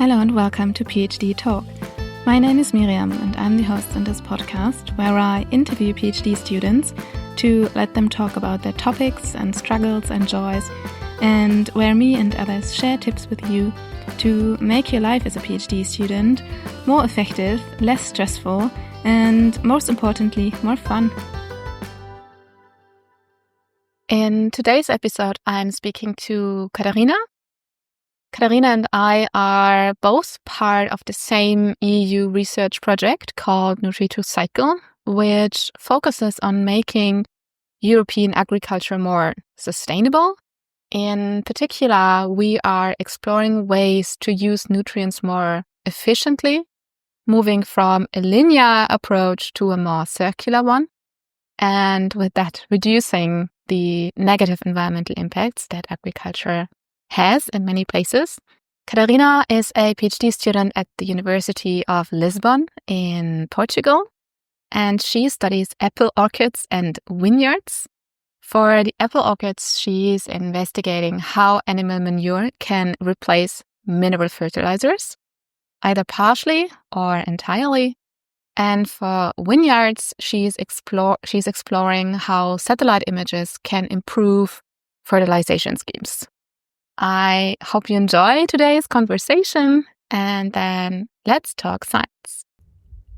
Hello and welcome to PhDtalk. My name is Miriam and I'm the host in this podcast where I interview PhD students to let them talk about their topics and struggles and joys, and where me and others share tips with you to make your life as a PhD student more effective, less stressful, and most importantly, more fun. In today's episode, I'm speaking to Catarina. Catarina and I are both part of the same EU research project called Nutri2Cycle, which focuses on making European agriculture more sustainable. In particular, we are exploring ways to use nutrients more efficiently, moving from a linear approach to a more circular one, and with that, reducing the negative environmental impacts that agriculture has in many places. Catarina is a PhD student at the University of Lisbon in Portugal, and she studies apple orchards and vineyards. For the apple orchards, she's investigating how animal manure can replace mineral fertilizers, either partially or entirely. And for vineyards, she's exploring how satellite images can improve fertilisation schemes. I hope you enjoy today's conversation, and then let's talk science.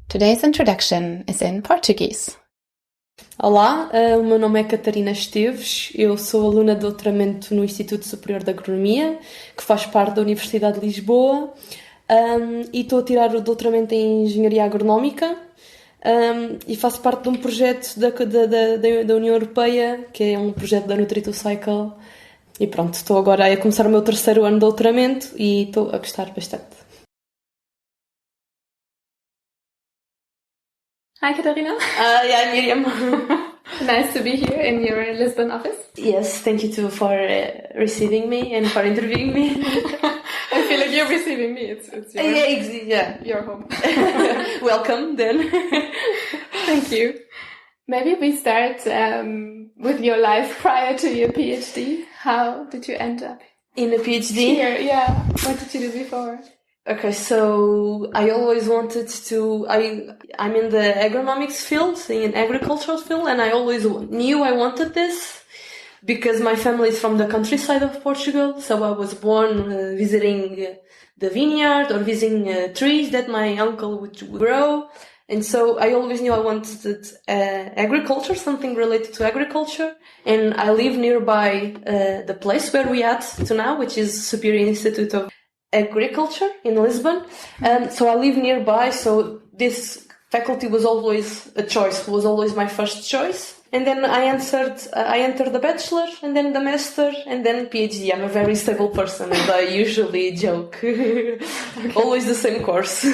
Today's introduction is in Portuguese. Olá, o meu nome é Catarina Esteves, eu sou aluna de doutoramento no Instituto Superior de Agronomia, que faz parte da Universidade de Lisboa, e estou a tirar o doutoramento em Engenharia Agronómica, e faço parte de um projeto da União Europeia, que é um projeto da Nutri2Cycle. E pronto, estou agora a começar o meu terceiro ano de doutoramento e estou a gostar bastante. Hi, Catarina. Yeah, Miriam. Nice to be here in your Lisbon office. Yes, thank you too for receiving me and for interviewing me. I feel like you're receiving me. It's your home. Welcome, then. Thank you. Maybe we start with your life prior to your PhD. How did you end up in a PhD? Here, yeah. What did you do before? Okay, so I always wanted to. I'm in the agronomics field, in agricultural field, and I always knew I wanted this because my family is from the countryside of Portugal. So I was born visiting the vineyard or visiting trees that my uncle would grow. And so I always knew I wanted agriculture, something related to agriculture. And I live nearby the place where we are to now, which is Superior Institute of Agriculture in Lisbon. So I live nearby, so this faculty was always a choice, was always my first choice. And then I entered the bachelor, and then the master, and then PhD. I'm a very stable person, and I usually joke. Okay. Always the same course.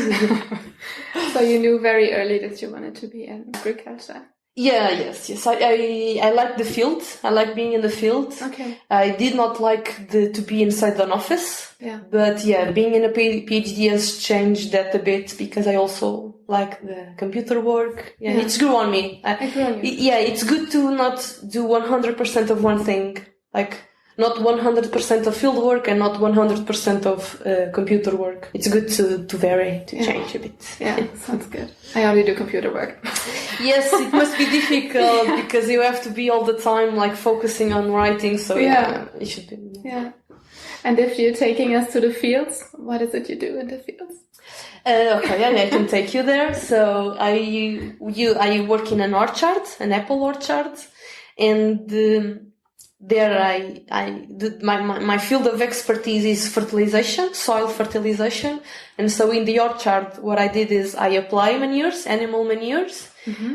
So you knew very early that you wanted to be in agriculture? Yes. I like the field. I like being in the field. Okay. I did not like to be inside an office. Yeah. But being in a PhD has changed that a bit because I also like the computer work. Yeah. It's grew on me. It grew on you. Yeah, it's good to not do 100% of one thing. Like, not 100% of field work and not 100% of computer work. It's good to vary, to change a bit. Yeah, sounds good. I only do computer work. Yes, it must be difficult because you have to be all the time like focusing on writing. So it should be. Yeah. And if you're taking us to the fields, what is it you do in the fields? I can take you there. So I work in an orchard, an apple orchard, and there my field of expertise is fertilisation, soil fertilisation. And so in the orchard, what I did is I apply manures, animal manures,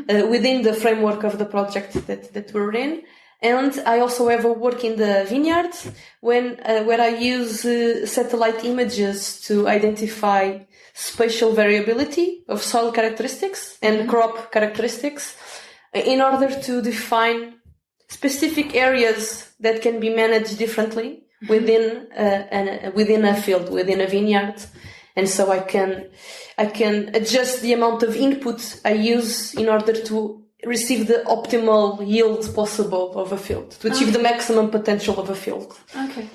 within the framework of the project that we're in. And I also have a work in the vineyard where I use satellite images to identify spatial variability of soil characteristics and crop characteristics in order to define specific areas that can be managed differently within a field, within a vineyard. And so I can adjust the amount of input I use in order to receive the optimal yield possible of a field, to achieve the maximum potential of a field. Okay.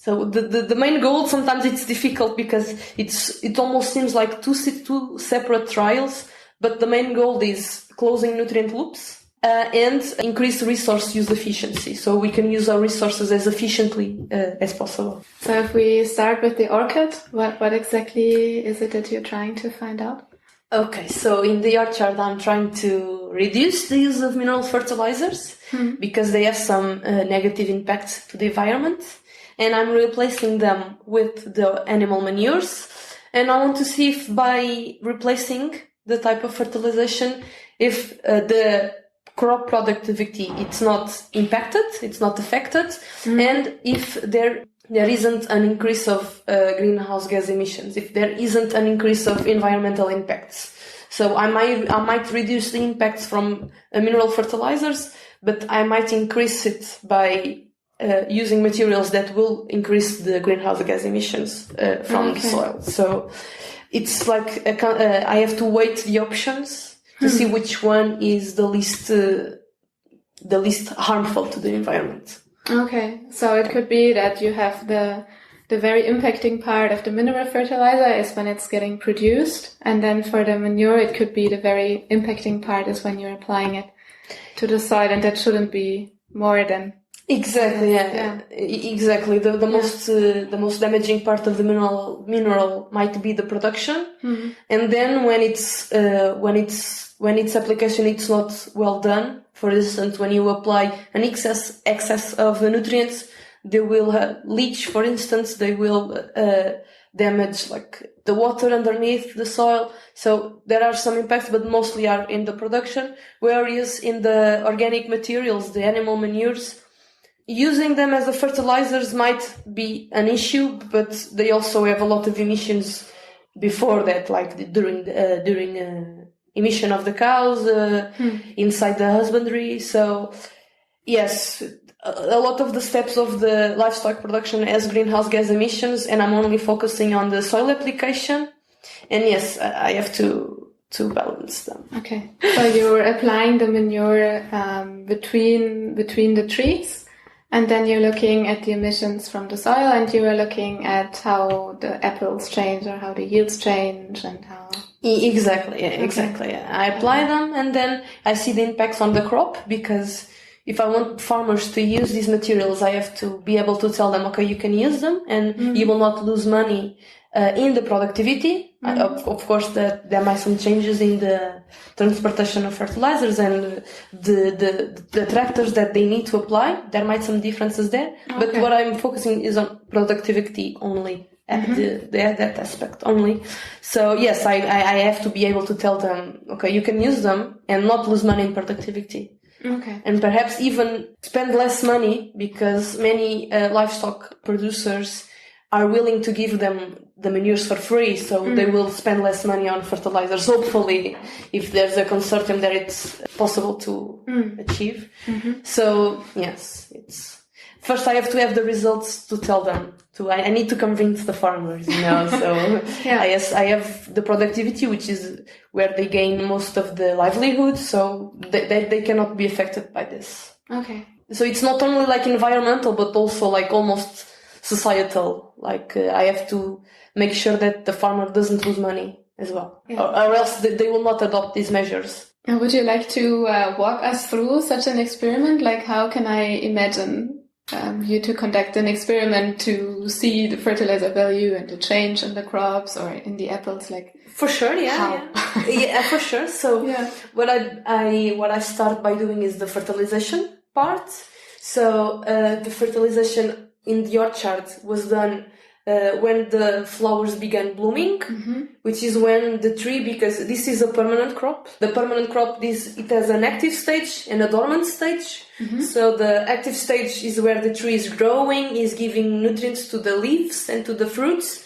So the main goal, sometimes it's difficult because it almost seems like two separate trials, but the main goal is closing nutrient loops and increase resource use efficiency, so we can use our resources as efficiently as possible. So if we start with the orchid, what exactly is it that you're trying to find out? Okay, so in the orchard, I'm trying to reduce the use of mineral fertilizers because they have some negative impact to the environment. And I'm replacing them with the animal manures. And I want to see if by replacing the type of fertilization, if the crop productivity, it's not impacted, it's not affected, and if there isn't an increase of greenhouse gas emissions, if there isn't an increase of environmental impacts. So I might reduce the impacts from mineral fertilizers, but I might increase it by using materials that will increase the greenhouse gas emissions from the soil. So it's like I have to weigh the options to see which one is the least harmful to the environment. Okay, so it could be that you have the very impacting part of the mineral fertilizer is when it's getting produced, and then for the manure it could be the very impacting part is when you're applying it to the soil, and that shouldn't be more than. Exactly, exactly. The most damaging part of the mineral might be the production, and then when its application it's not well done. For instance, when you apply an excess of the nutrients, they will leach. For instance, they will damage like the water underneath the soil. So there are some impacts, but mostly are in the production. Whereas in the organic materials, the animal manures, using them as the fertilizers might be an issue, but they also have a lot of emissions before that, like during emission of the cows inside the husbandry. So yes, a lot of the steps of the livestock production has greenhouse gas emissions, and I'm only focusing on the soil application. And yes, I have to balance them. Okay, so you're applying the manure between the trees. And then you're looking at the emissions from the soil, and you are looking at how the apples change or how the yields change and how... Exactly. I apply them, and then I see the impacts on the crop, because if I want farmers to use these materials, I have to be able to tell them, okay, you can use them and you will not lose money in the productivity. Of course, there might be some changes in the transportation of fertilizers and the tractors that they need to apply. There might be some differences there, but what I'm focusing is on productivity only, at that aspect only. So yes, I have to be able to tell them, okay, you can use them and not lose money in productivity. Okay. And perhaps even spend less money, because many livestock producers are willing to give them the manures for free, so they will spend less money on fertilizers, hopefully, if there's a consortium that it's possible to achieve. So, yes, first I have to have the results to tell them. I need to convince the farmers, so I have the productivity, which is where they gain most of the livelihood, so they cannot be affected by this. Okay. So it's not only like environmental, but also like almost societal. Like I have to make sure that the farmer doesn't lose money as well, or else they will not adopt these measures. And would you like to walk us through such an experiment? Like, how can I imagine you to conduct an experiment to see the fertilizer value and the change in the crops or in the apples? Like, for sure, for sure. So what I start by doing is the fertilization part. So the fertilization in the orchard was done when the flowers began blooming, which is when the tree, because this is a permanent crop. The permanent crop, it has an active stage and a dormant stage. So the active stage is where the tree is growing, is giving nutrients to the leaves and to the fruits.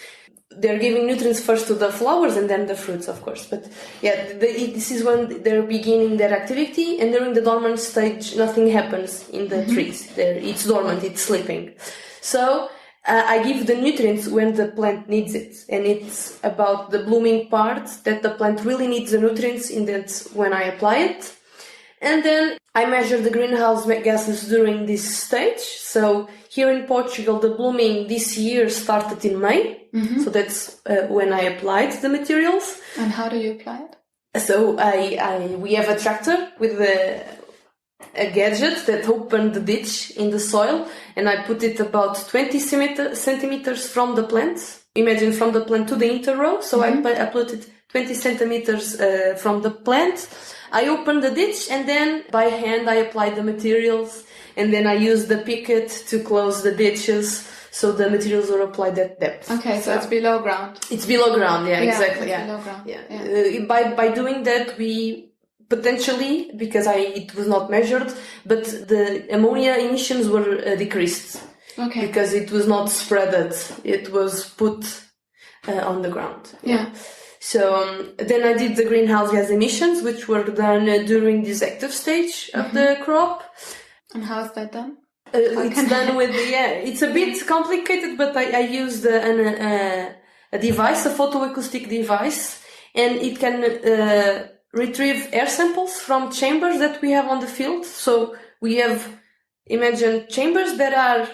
They're giving nutrients first to the flowers and then the fruits, of course. But this is when they're beginning their activity, and during the dormant stage, nothing happens in the trees. It's dormant, it's sleeping. So I give the nutrients when the plant needs it, and it's about the blooming part that the plant really needs the nutrients, and that's when I apply it. And then I measure the greenhouse gases during this stage. So here in Portugal, the blooming this year started in May. So that's when I applied the materials. And how do you apply it? So we have a tractor with a gadget that opened the ditch in the soil, and I put it about 20 centimeters from the plant. Imagine from the plant to the interrow. So I put it 20 centimeters from the plant. I opened the ditch, and then by hand I applied the materials, and then I used the picket to close the ditches. So the materials were applied at depth. Okay, so it's below ground. It's below ground, exactly. Below ground. By doing that, we potentially, because it was not measured, but the ammonia emissions were decreased. Okay. Because it was not spreaded, it was put on the ground. Yeah. So then I did the greenhouse gas emissions, which were done during this active stage of the crop. And how is that done? It's done with it's a bit complicated, but I used a device, a photoacoustic device, and it can retrieve air samples from chambers that we have on the field. So we have, imagine, chambers that are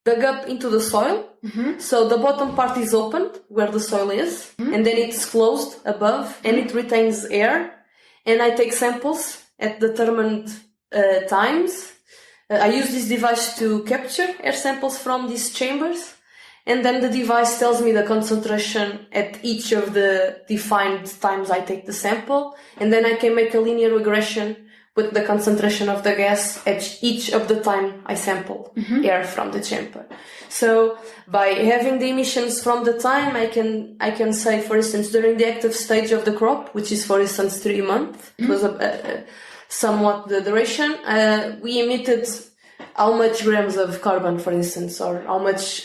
dug up into the soil. So the bottom part is opened where the soil is, and then it's closed above, and it retains air. And I take samples at determined times. I use this device to capture air samples from these chambers, and then the device tells me the concentration at each of the defined times I take the sample, and then I can make a linear regression with the concentration of the gas at each of the time I sample air from the chamber. So by having the emissions from the time, I can say, for instance, during the active stage of the crop, which is, for instance, 3 months, it was somewhat the duration, we emitted how much grams of carbon, for instance, or how much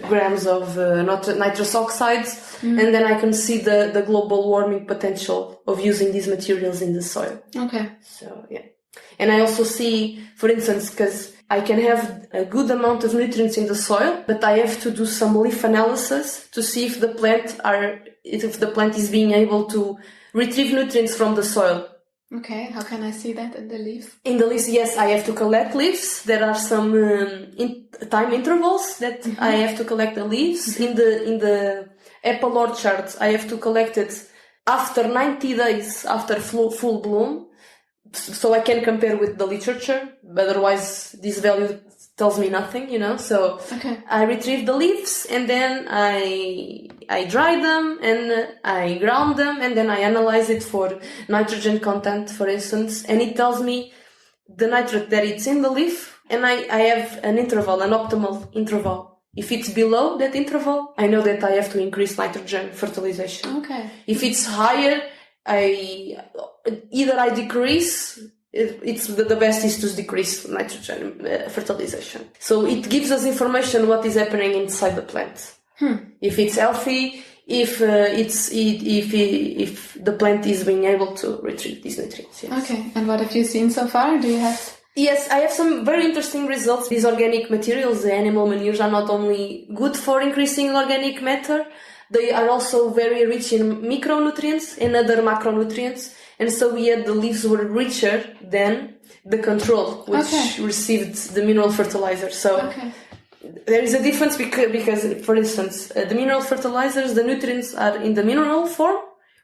grams of nitrous oxides, and then I can see the global warming potential of using these materials in the soil. Okay. So, yeah. And I also see, for instance, because I can have a good amount of nutrients in the soil, but I have to do some leaf analysis to see if the plant is being able to retrieve nutrients from the soil. Okay, how can I see that in the leaves? In the leaves, yes, I have to collect leaves. There are some time intervals that I have to collect the leaves. In the apple orchards, I have to collect it after 90 days after full bloom, so I can compare with the literature. Otherwise, this value tells me nothing, So I retrieve the leaves, and then I dry them, and I ground them, and then I analyze it for nitrogen content, for instance, and it tells me the nitrate that it's in the leaf, and I have an interval, an optimal interval. If it's below that interval, I know that I have to increase nitrogen fertilization. Okay. If it's higher, I decrease. It's the best is to decrease nitrogen fertilization. So it gives us information what is happening inside the plant. If it's healthy, if the plant is being able to retrieve these nutrients. Yes. Okay. And what have you seen so far? Do you have? Yes, I have some very interesting results. These organic materials, the animal manures, are not only good for increasing organic matter, they are also very rich in micronutrients and other macronutrients. And so the leaves were richer than the control, which received the mineral fertilizer. So there is a difference because, for instance, the mineral fertilizers, the nutrients are in the mineral form,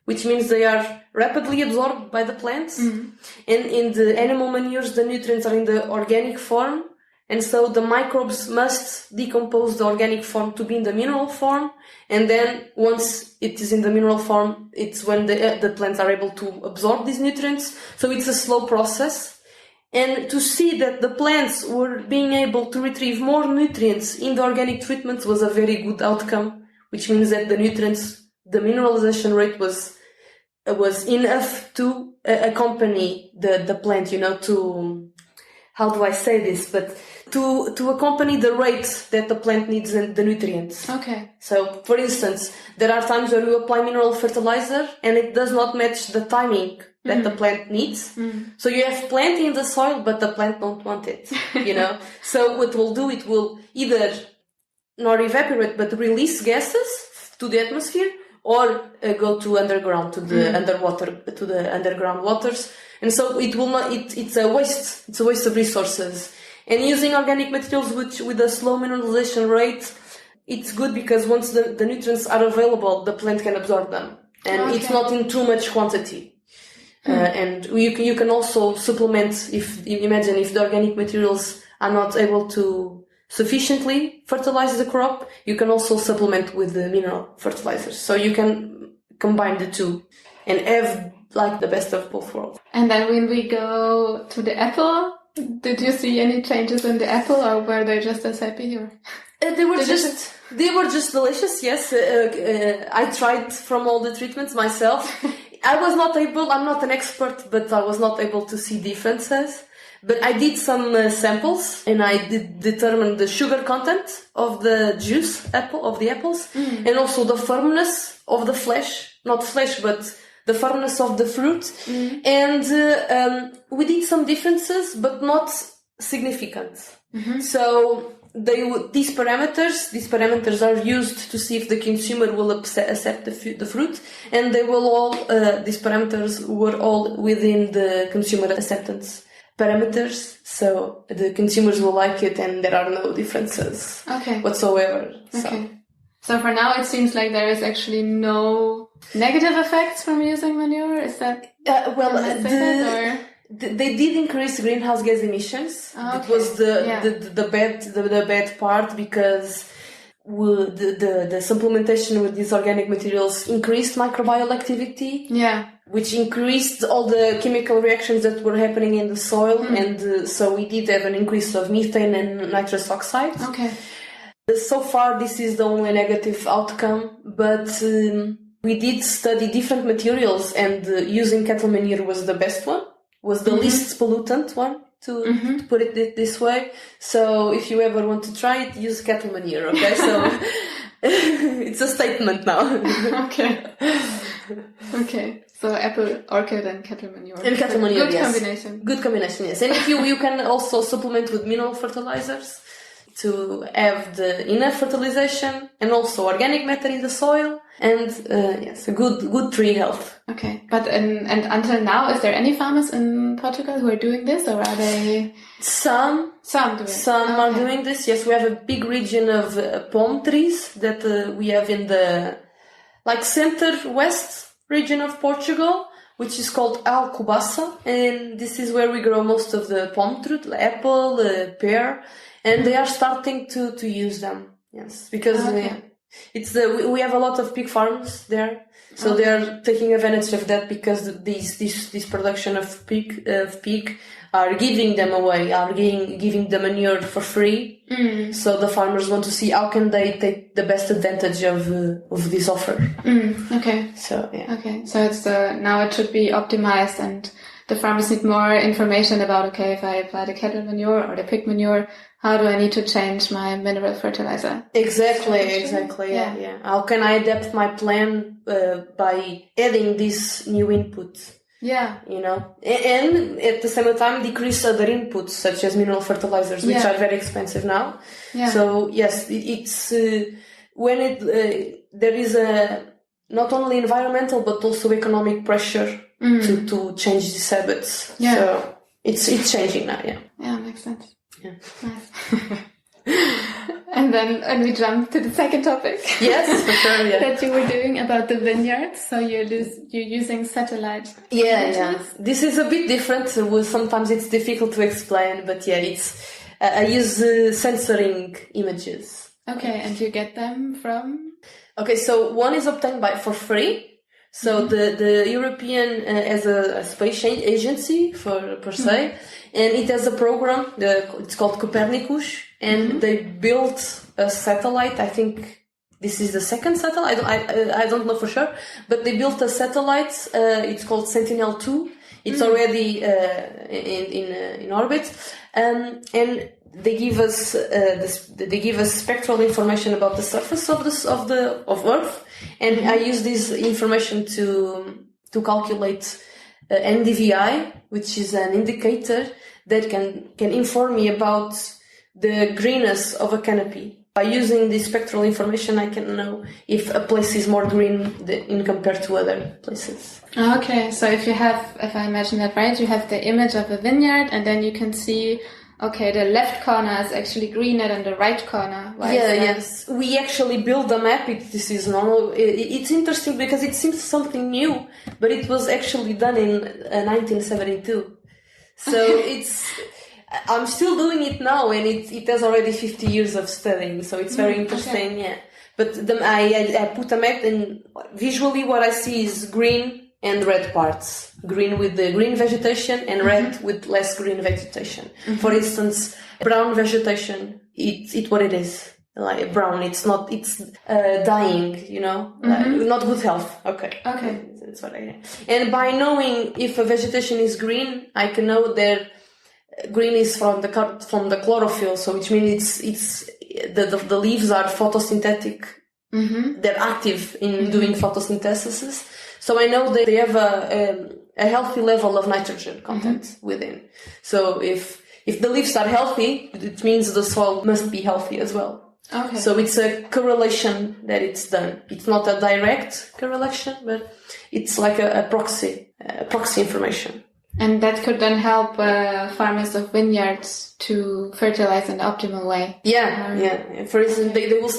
which means they are rapidly absorbed by the plants. And in the animal manures, the nutrients are in the organic form. And so the microbes must decompose the organic form to be in the mineral form. And then once it is in the mineral form, it's when the plants are able to absorb these nutrients. So it's a slow process. And to see that the plants were being able to retrieve more nutrients in the organic treatments was a very good outcome, which means that the nutrients, the mineralization rate was enough to accompany the plant, to, how do I say this, but to accompany the rate that the plant needs the nutrients. Okay. So, for instance, there are times where you apply mineral fertilizer and it does not match the timing that the plant needs. So you have plenty in the soil, but the plant don't want it, So what it will do, it will either not evaporate, but release gases to the atmosphere, or go to underground, to the underground waters, And so it will not, it's a waste of resources. And using organic materials with a slow mineralization rate, it's good because once the nutrients are available, the plant can absorb them. And it's not in too much quantity. And you can also supplement if the organic materials are not able to sufficiently fertilize the crop, you can also supplement with the mineral fertilizers. So you can combine the two and have like the best of both worlds. And then when we go to the apple, did you see any changes in the apple, or were they just as happy? Or they were just delicious. Yes, I tried from all the treatments myself. I'm not an expert, but I was not able to see differences. But I did some samples, and I did determine the sugar content of the juice of the apples, and also the firmness of the flesh, not flesh, but the firmness of the fruit. And we did some differences, but not significant. So these parameters are used to see if the consumer will accept the fruit, and these parameters were all within the consumer acceptance parameters, so the consumers will like it, and there are no differences whatsoever. So for now, it seems like there is actually no negative effects from using manure. Is that they did increase greenhouse gas emissions. It was the bad part, because the supplementation with these organic materials increased microbial activity. Which increased all the chemical reactions that were happening in the soil, and so we did have an increase of methane and nitrous oxide. So far, this is the only negative outcome, but we did study different materials, and using cattle manure was the best one, was the least pollutant one, to put it this way. So if you ever want to try it, use cattle manure, okay? So it's a statement now. Okay. So apple, orchid, and cattle manure. And cattle manure, Good combination. Good combination, yes. And if you can also supplement with mineral fertilizers to have the enough fertilization, and also organic matter in the soil, and a good tree health. But and until now, is there any farmers in Portugal who are doing this, or are they? Some are doing this. Yes, we have a big region of palm trees that we have in the center-west region of Portugal, which is called Alcobaça, and this is where we grow most of the palm fruit, apple, pear, and they are starting to use them. Yes, because we have a lot of pig farms there, so they are taking advantage of that, because this production of pig are giving them away, are giving the manure for free. So the farmers want to see how can they take the best advantage of this offer. So so it's now it should be optimized, and the farmers need more information about if I apply the cattle manure or the pig manure, how do I need to change my mineral fertilizer? Exactly. Yeah. How can I adapt my plan by adding this new input? And at the same time decrease other inputs such as mineral fertilizers, which are very expensive now. So yes, it's when there is a not only environmental but also economic pressure to change these habits. So it's changing now. Makes sense. Nice. And then we jump to the second topic. Yes, for sure. That you were doing about the vineyards. So you're using satellite. This is a bit different. Sometimes it's difficult to explain, but I use sensoring images. And you get them from? So one is obtained for free. So the European has a space agency per se, and it has a program. It's called Copernicus, and they built a satellite. I think this is the second satellite. I don't know for sure, but they built a satellite. It's called Sentinel-2. It's already in orbit, and they give us spectral information about the surface of Earth, and I use this information to calculate NDVI, which is an indicator that can inform me about the greenness of a canopy. By using the spectral information, I can know if a place is more green in compared to other places. Okay, so if I imagine that right, you have the image of a vineyard, and then you can see, okay, the left corner is actually greener than the right corner. Yes. We actually build a map. This is normal. It's interesting because it seems something new, but it was actually done in 1972. So I'm still doing it now, and it has already 50 years of studying, so it's very interesting, okay. But I put a map, and visually what I see is green and red parts. Green with the green vegetation, and red with less green vegetation. For instance, brown vegetation, it's what it is. Like brown, it's dying, not good health. Okay. That's what and by knowing if a vegetation is green, I can know that green is from the chlorophyll, so which means the leaves are photosynthetic. They're active in doing photosynthesis. So I know that they have a healthy level of nitrogen content within. So if the leaves are healthy, it means the soil must be healthy as well. Okay. So it's a correlation that it's done. It's not a direct correlation, but it's like a proxy information. And that could then help farmers of vineyards to fertilize in the optimal way. Yeah. For instance,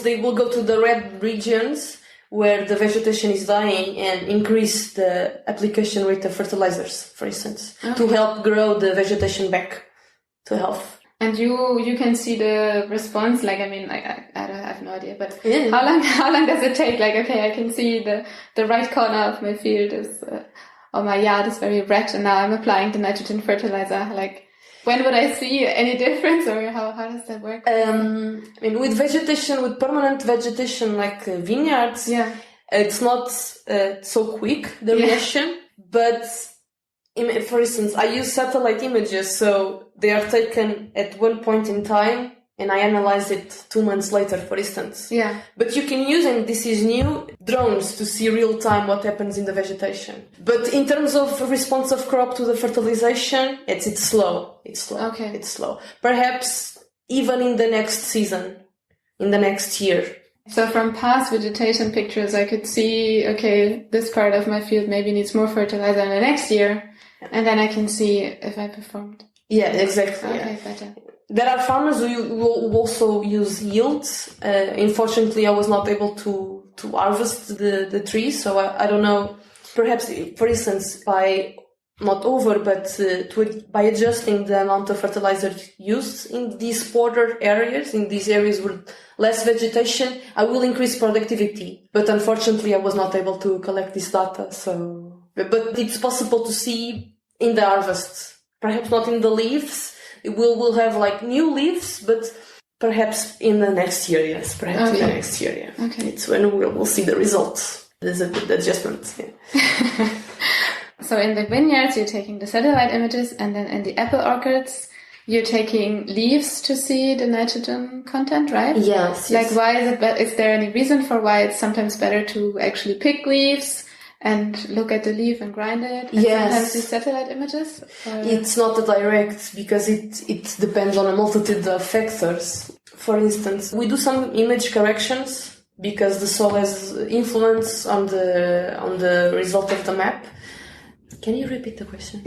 they will go to the red regions where the vegetation is dying and increase the application rate of fertilizers, for instance, to help grow the vegetation back to health. And you can see the response. Like, I mean, I have no idea, but how long does it take? Like, okay, I can see the right corner of my field is. Or my yard is very red, and now I'm applying the nitrogen fertilizer. Like, when would I see any difference, or how does that work? I mean, with permanent vegetation like vineyards, it's not so quick, the reaction. But, for instance, I use satellite images, so they are taken at one point in time, and I analyze it 2 months later, for instance. Yeah. But you can use, and this is new, drones to see real time what happens in the vegetation. But in terms of response of crop to the fertilization, it's slow. It's slow. Okay. It's slow. Perhaps even in the next season, in the next year. So from past vegetation pictures, I could see, okay, this part of my field maybe needs more fertilizer in the next year, and then I can see if I performed. Yeah, exactly. Okay, better. There are farmers who also use yields. Unfortunately, I was not able to harvest the trees, so I don't know. Perhaps, for instance, by adjusting the amount of fertilizer used in these border areas, in these areas with less vegetation, I will increase productivity. But unfortunately, I was not able to collect this data. But it's possible to see in the harvest. Perhaps not in the leaves. We'll have like new leaves, but perhaps in the next year, yes. Perhaps in the next year, yeah. Okay. It's when we'll see the results. There's a good adjustment, yeah. So in the vineyards, you're taking the satellite images, and then in the apple orchards, you're taking leaves to see the nitrogen content, right? Yes. Like, why is it is there any reason for why it's sometimes better to actually pick leaves and look at the leaf and grind it? And sometimes these satellite images? Or? It's not a direct, because it depends on a multitude of factors. For instance, we do some image corrections because the soil has influence on the result of the map. Can you repeat the question?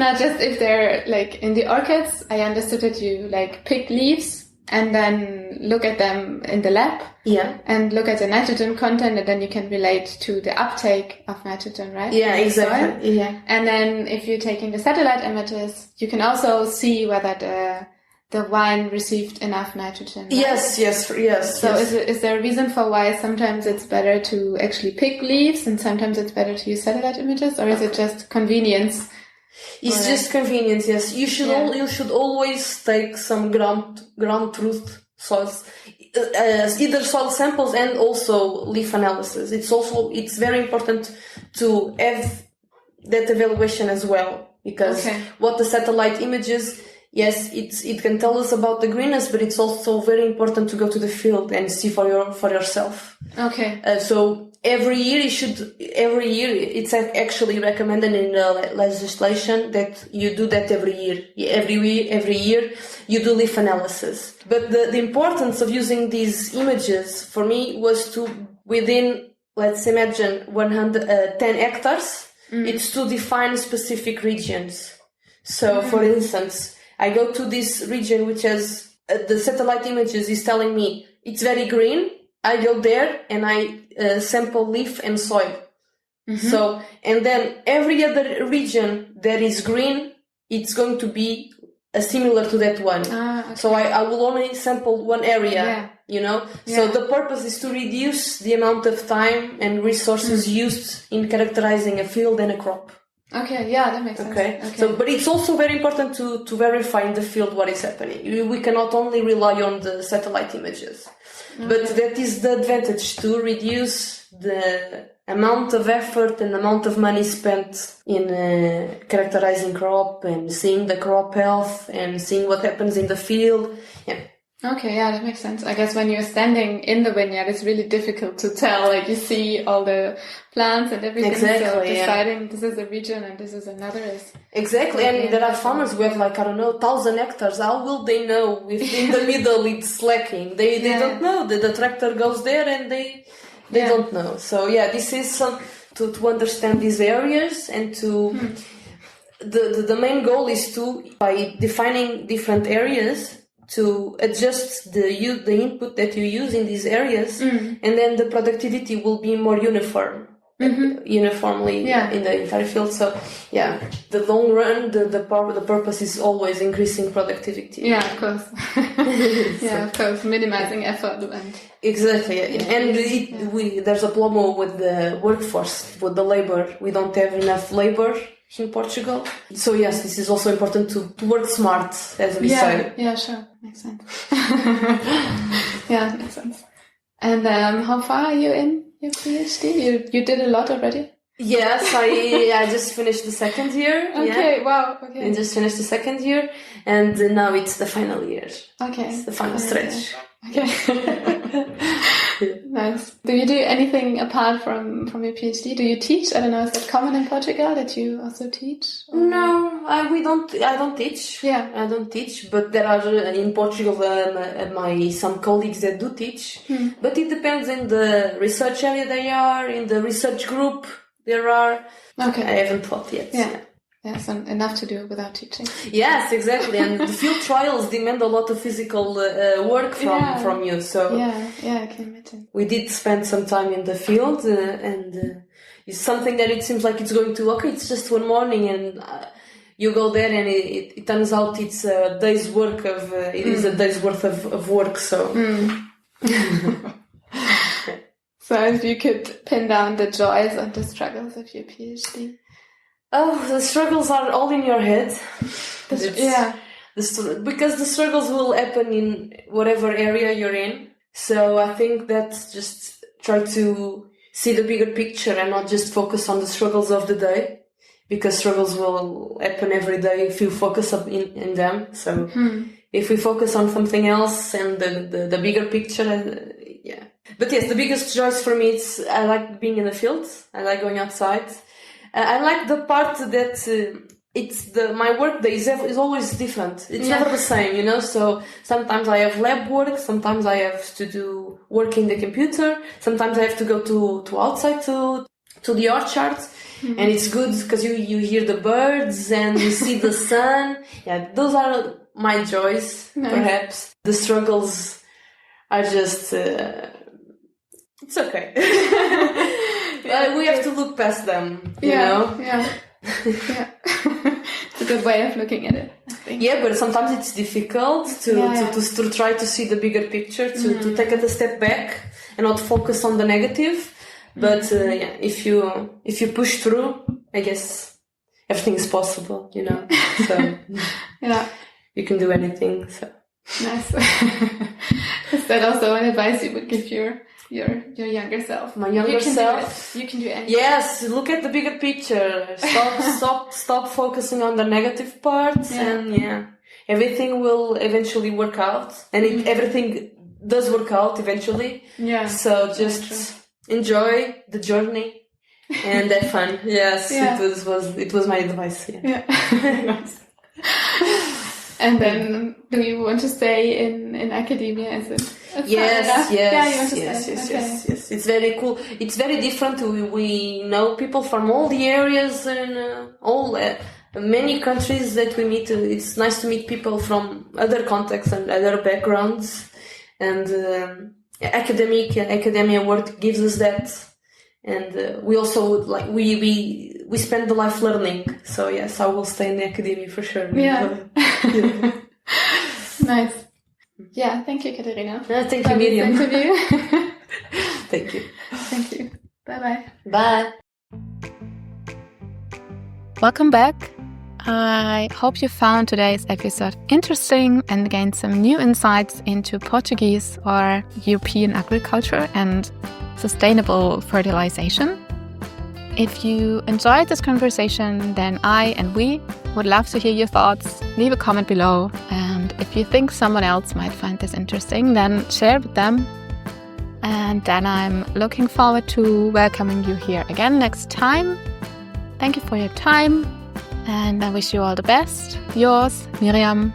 Not just if they're like in the orchids. I understood that you like pick leaves and then look at them in the lab. Yeah. And look at the nitrogen content, and then you can relate to the uptake of nitrogen, right? Yeah, exactly. Yeah. And then if you're taking the satellite images, you can also see whether the wine received enough nitrogen. Right? Yes. So is there a reason for why sometimes it's better to actually pick leaves and sometimes it's better to use satellite images, or is it just convenience? It's just convenience, yes. You should always take some ground truth soils, either soil samples and also leaf analysis. It's very important to have that evaluation as well, because what the satellite images yes, it can tell us about the greenness, but it's also very important to go to the field and see for yourself. Okay. So every year it's actually recommended in the legislation that you do that every year. Every year you do leaf analysis. But the importance of using these images for me was to, within, let's imagine 10 hectares, it's to define specific regions. So for instance, I go to this region which has the satellite images is telling me it's very green. I go there and I sample leaf and soil. So, and then every other region that is green, it's going to be similar to that one. Okay. So I will only sample one area, you know. So the purpose is to reduce the amount of time and resources used in characterizing a field and a crop. Okay, yeah, that makes sense. Okay. So, but it's also very important to verify in the field what is happening. We cannot only rely on the satellite images. But that is the advantage, to reduce the amount of effort and amount of money spent in characterizing crop and seeing the crop health and seeing what happens in the field. Yeah. Okay, yeah, that makes sense. I guess when you're standing in the vineyard, it's really difficult to tell. Like, you see all the plants and everything. Exactly, so deciding this is a region and this is another is... Exactly, and there are farmers who have 1,000 hectares. How will they know if in the middle it's lacking? They don't know. The tractor goes there and they don't know. So this is to understand these areas and to... The main goal is to, by defining different areas, to adjust the input that you use in these areas, and then the productivity will be more uniformly in the entire field. So the long run, the purpose is always increasing productivity. Yeah, of course. Of course, minimizing effort. Exactly, and there's a problem with the workforce, with the labor. We don't have enough labor in Portugal. So yes, this is also important to work smart, as we say. Yeah, sure. Makes sense. Yeah, makes sense. And how far are you in your PhD? You did a lot already? Yes, I just finished the second year. Okay, wow. Okay. I just finished the second year, and now it's the final year. Okay. It's the final stretch. Okay. Nice. Do you do anything apart from your PhD? Do you teach? I don't know, is that common in Portugal that you also teach? Or? No, I don't teach. Yeah. I don't teach, but there are in Portugal some colleagues that do teach. But it depends in the research area they are, in the research group there are. Okay. I haven't taught yet. Yeah. Yeah, so enough to do without teaching. Yes, exactly. And the field trials demand a lot of physical work from you. So yeah, I can imagine. We did spend some time in the field, and it's something that it seems like it's going to, it's just one morning, and you go there, and it turns out it's a day's work of, it is a day's worth of work. So. So if you could pin down the joys and the struggles of your PhD. Oh, the struggles are all in your head. Because the struggles will happen in whatever area you're in. So I think that just try to see the bigger picture and not just focus on the struggles of the day, because struggles will happen every day if you focus in them. So if we focus on something else and the bigger picture, But yes, the biggest joys for me is I like being in the field. I like going outside. I like the part that my work day is always different. It's never the same, you know. So sometimes I have lab work. Sometimes I have to do work in the computer. Sometimes I have to go to outside to the orchard, and it's good because you hear the birds and you see the sun. Yeah, those are my joys. Nice. Perhaps the struggles are just. It's okay. We have to look past them, you know? Yeah. It's a good way of looking at it, I think. Yeah, but sometimes it's difficult to try to see the bigger picture, to take it a step back and not focus on the negative. But if you push through, I guess everything is possible, you know? So you can do anything. So. Nice. Is that also an advice you would give your younger self? My younger self. You can do anything. Yes, look at the bigger picture. Stop focusing on the negative parts, and everything will eventually work out, and everything does work out eventually. Yeah. So just enjoy the journey and have fun. Yes, it was my advice. Yeah. Nice. And then, do you want to stay in academia? Is it? Yes. Okay. It's very cool. It's very different. We know people from all the areas and many countries that we meet. It's nice to meet people from other contexts and other backgrounds. And academia work gives us that. And we also we spend the life learning. So yes, I will stay in the academia for sure. Yeah. Nice. Yeah, thank you, Catarina. Thank you, Miriam. Interview. Thank you. Thank you. Bye-bye. Bye. Welcome back. I hope you found today's episode interesting and gained some new insights into Portuguese or European agriculture and sustainable fertilisation. If you enjoyed this conversation, then I and we would love to hear your thoughts. Leave a comment below. And if you think someone else might find this interesting, then share with them. And then I'm looking forward to welcoming you here again next time. Thank you for your time, and I wish you all the best. Yours, Miriam.